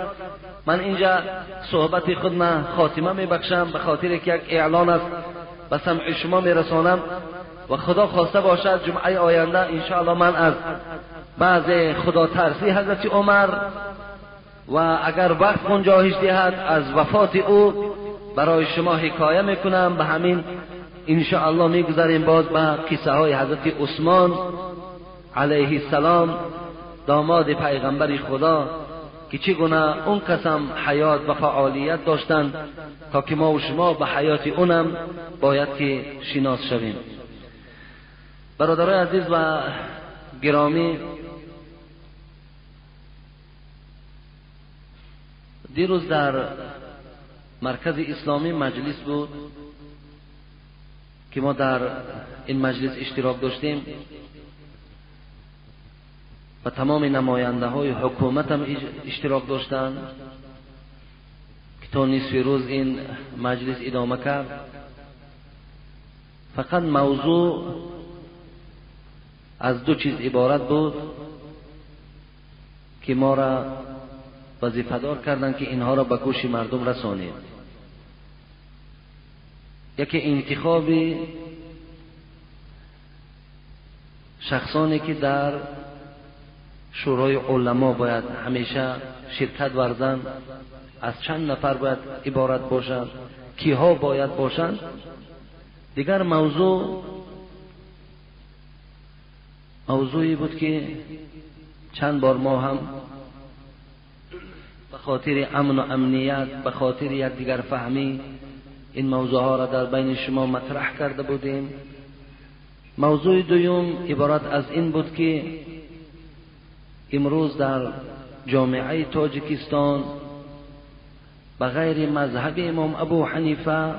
من اینجا صحبت خود من خاتمه میبخشم به خاطر که یک اعلان است به سمع شما میرسانم و خدا خواسته باشد جمعه آینده انشاءالله من از بعض خدا ترسی حضرت عمر و اگر وقت گنجایش دهد از وفات او برای شما حکایه میکنم. به همین انشاءالله میگذاریم باز به قصه های حضرت عثمان علیه السلام داماد پیغمبر خدا که چگونه اون قسم حیات و فعالیت داشتند تا که ما و شما به حیات اونم باید که شناس شویم. برادرای عزیز و گرامی، دیروز در مرکز اسلامی مجلس بود که ما در این مجلس اشتراک داشتیم و تمام نماینده های حکومت هم اشتراک داشتند که تا نصف روز این مجلس ادامه کرد. فقط موضوع از دو چیز عبارت بود که ما را وظیفه‌دار کردند که اینها را به گوش مردم رسانیم. یکی انتخاب شخصانی که در شورای علما باید همیشه شرکت ورزند، از چند نفر باید عبارت باشند، کیها باید باشند. دیگر موضوعی بود که چند بار ما هم به خاطر امن و امنیت، به خاطر یک دیگر فهمی این موضوع ها را در بین شما مطرح کرده بودیم. موضوع دوم عبارت از این بود که امروز در جامعه تاجیکستان بغیر مذهب امام ابو حنیفه،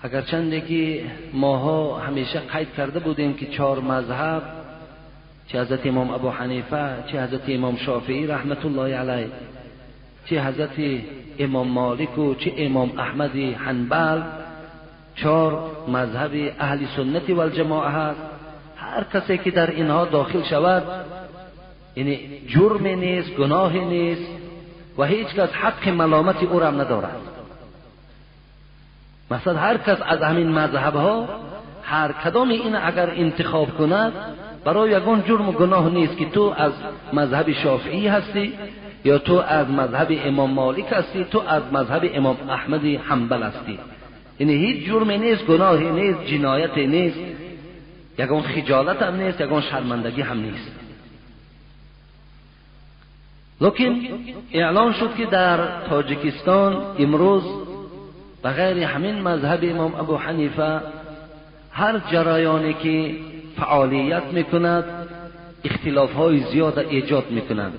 اگرچند که ماها همیشه قید کرده بودیم که 4 مذهب، چه حضرت امام ابو حنیفه، چه حضرت امام شافعی رحمت الله علیه، چه حضرت امام مالک و چه امام احمد حنبل، 4 مذهب اهل سنت و الجماعه هست. هر کسی که در اینها داخل شود یعنی جرم نیست، گناه نیست و هیچ کس حق ملامت او را ندارد. مثلا هر کس از همین مذهب ها هر کدام این اگر انتخاب کند، برای یگان جرم و گناه نیست که تو از مذهب شافعی هستی یا تو از مذهب امام مالک هستی، تو از مذهب امام احمد حنبل هستی. یعنی هیچ جرمی نیست، گناهی نیست، جنایتی نیست، یگان خجالت هم نیست، یگان شرمندگی هم نیست. لیکن اعلان شد که در تاجیکستان امروز بغیر همین مذهب امام ابو حنیفه هر جریانی که فعالیت میکند اختلاف های زیاد ایجاد میکند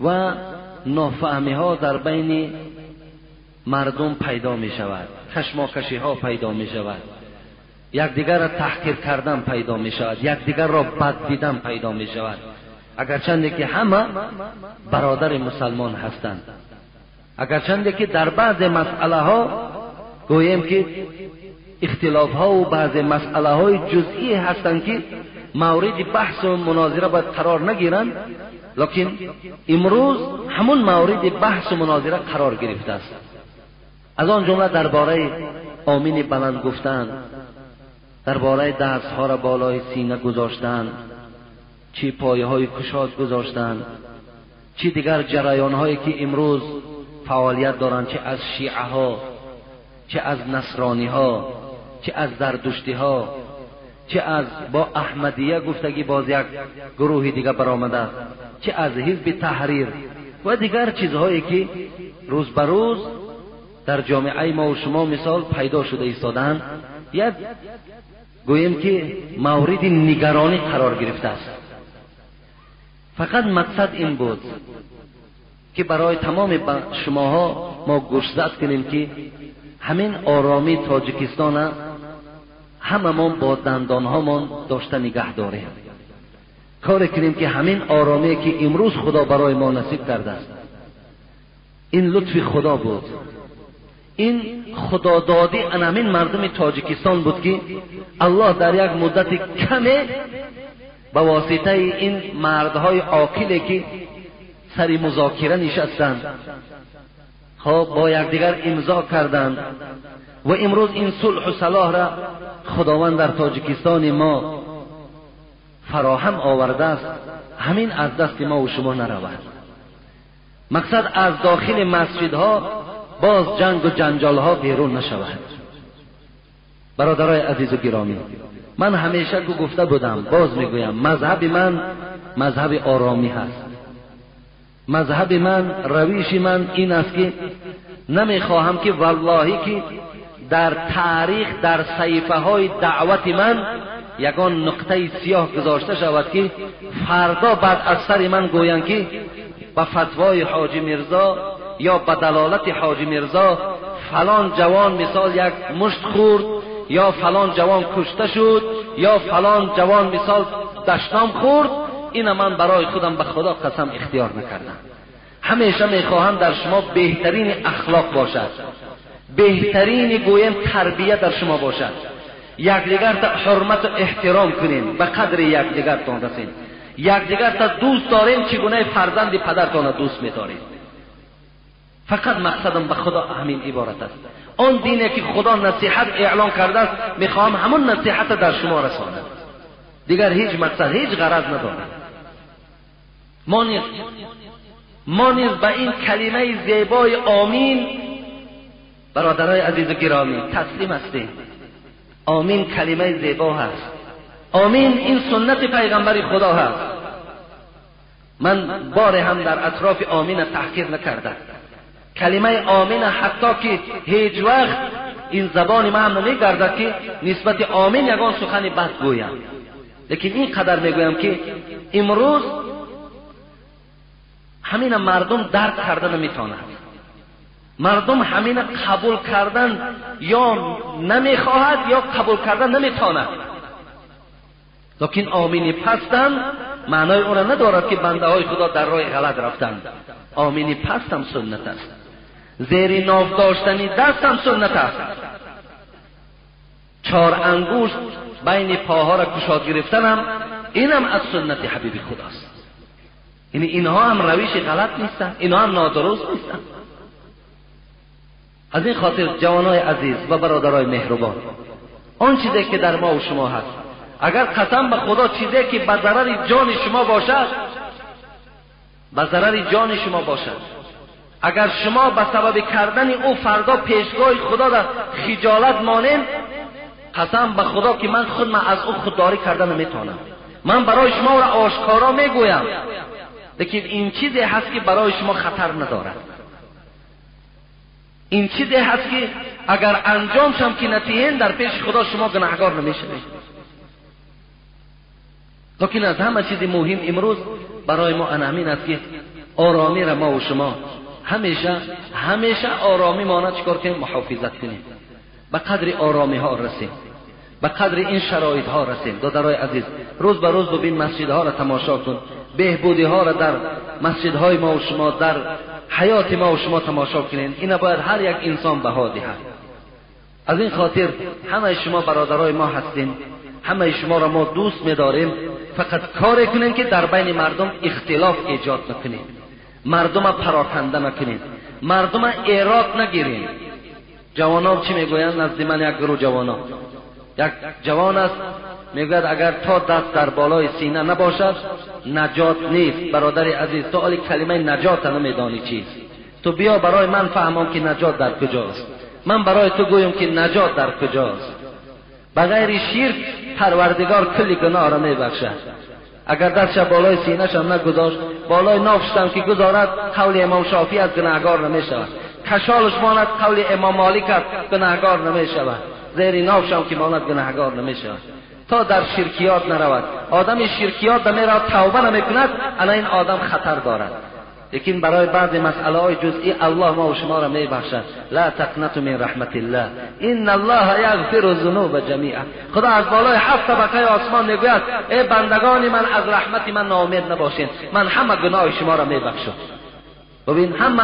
و نافهمی ها در بین مردم پیدا می شود، کشماکشی ها پیدا می شود، یکدیگر را تحقیر کردن پیدا می شود، یکدیگر را بد دیدن پیدا می شود، اگرچند که همه برادر مسلمان هستند. اگرچند که در بعض مسئله ها گوییم که اختلاف ها و بعض مسئله های جزئی هستند که مورد بحث و مناظره باید قرار نگیرند، لیکن امروز همون مورد بحث و مناظره قرار گرفته است. از آن جمله درباره آمین بلند گفتن، درباره دست ها را بالای سینه گذاشتن، چی پایه های کشاد گذاشتن، چی دیگر جریان هایی که امروز فعالیت دارند، چه از شیعه ها، چه از نصرانی ها، چه از زردشتی ها، چه از با احمدیه گفتگی باز یک گروه دیگر برآمده، چه از حزب تحریر و دیگر چیزهایی که روز به روز در جامعه ما و شما مثال پیدا شده ایستادند، یک گوییم که مورد نگرانی قرار گرفته است. فقط مقصد این بود که برای تمام شماها ما گوشزد کنیم که همین آرامی تاجیکستان هممون با دندانهامان داشته نگه داریم، کار کنیم که همین آرامی که امروز خدا برای ما نصیب کرده است، این لطف خدا بود، این خدا دادی ان همین مردم تاجیکستان بود که الله در یک مدت کمی به واسطه این مردهای عاقلی که سری مذاکره نشستند خب با یکدیگر امضا کردند و امروز این صلح و صلاح را خداوند در تاجیکستان ما فراهم آورده است. همین از دست ما و شما نرود. مقصد از داخل مسجدها باز جنگ و جنجال ها بیرون نشود. برادرای عزیز و گرامی، من همیشه گفته بودم، باز میگویم، مذهب من مذهب آرامی هست. مذهب من، رویش من این است که نمیخواهم که والله که در تاریخ در صحیفه های دعوت من یگان نقطه سیاه گذاشته شود که فردا بعد از سر من گویند که با فتوای حاجی میرزا یا با دلالت حاجی میرزا فلان جوان مثال یک مشت خورد، یا فلان جوان کشته شد، یا فلان جوان مثال دشنام خورد. این من برای خودم به خدا قسم اختیار نکردم. همیشه میخواهم در شما بهترین اخلاق باشد، بهترین گویم تربیت در شما باشد. یکدیگر تا حرمت و احترام کنین، به قدر یکدیگرتان رسین، یکدیگر تا دوست دارین چگونه فرزند پدرتان دوست می‌دارین. فقط مقصدم به خدا همین عبارت است. آن دینی که خدا نصیحت اعلان کرده است میخواهم همون نصیحت در شما رساند، دیگر هیچ مقصد هیچ غرض ندارم. ما نیز به این کلمه زیبای آمین برادرای عزیز و گرامی تسلیم هستیم. آمین کلمه زیبا هست، آمین این سنت پیغمبر خدا هست. من بار هم در اطراف آمین تحقیر نکردم. کلمه آمین حتی که هیچ وقت این زبان ما هم نمیگردد که نسبت آمین یگان سخن بد گویم، لیکن این قدر میگویم که امروز همین مردم درک کردن نمیتونند. مردم همین قبول کردن یا نمیخواهد یا قبول کردن نمیتواند. لیکن آمین پستم معنای اون ندارد که بنده های خدا در راه غلط رفتند. آمین پستم سنت است، زیر ناف داشتنی دستم سنت است، 4 انگشت بین پاها را کشاد گرفتنم اینم از سنت حبیب خداست. یعنی اینها هم روش غلط نیستن، اینها هم نادرست نیستن. از این خاطر جوانای عزیز و برادرای مهربان، آن چیزی که در ما و شما هست، اگر قسم به خدا چیزی که به ضرر جان شما باشد، به ضرر جان شما باشد، اگر شما به سبب کردن او فردا پیشگاه خدا را خجالت مانین، قسم به خدا که من از او خودداری کردن نمیتونم. من برای شما را آشکارا میگویم، لیکن این چیزی هست که برای شما خطر ندارد. این چیزی هست که اگر انجام شم که نتیجه در پیش خدا شما گناهگار نمیشوید. لیکن از همه چیز مهم امروز برای ما همین است که آرامی را ما و شما همیشه آرامی مانا چکار کنیم؟ محافظت کنیم. به قدر آرامی ها رسیم، به قدر این شرایط ها رسیم. دادرای عزیز، روز به روز ببین مسجدها را تماشا کن، بهبودی ها را در مسجدهای ما و شما، در حیات ما و شما تماشا کنین. اینا باید هر یک انسان بها دهد. از این خاطر همه شما برادرای ما هستین، همه شما را ما دوست می‌داریم. فقط کار کنین که در بین مردم اختلاف ایجاد نکنین، مردم پراکنده نکنین، مردم ایراد نگیرین. جوانان چی میگویند؟ نزد من یک گروه جوانان، یک جوان است میگوید اگر تا دست در بالای سینه نباشد نجات نیست. برادر عزیز، تو علی کلمه نجات نمیدانی چیست؟ تو بیا برای من فهمم که نجات در کجاست، من برای تو گویم که نجات در کجاست. بغیر شرک پروردگار کلی گناه را میبخشد. اگر دستش بالای سینه‌ش هم نگذاشت، بالای نافش هم که گذارد، قول امام شافعی از گناهگار نمیشود. کشالش ماند، قول امام مالک است، گناهگار نمیشود. زیر نافش هم که ماند، گناهگار نمیشود. تا در شرکیات نرود. آدم شرکیات میره توبه نمیکند، انا این آدم خطر دارد. لیکن برای بعض مسئله های جزئی الله ما و شما را میبخشد. لا تقنطوا من رحمت الله ان الله یغفر الذنوب جمیعا. خدا از بالای 7 طبقه آسمان میگوید ای بندگان من، از رحمت من ناامید نباشین، من همه گناه شما را میبخشم. ببین همه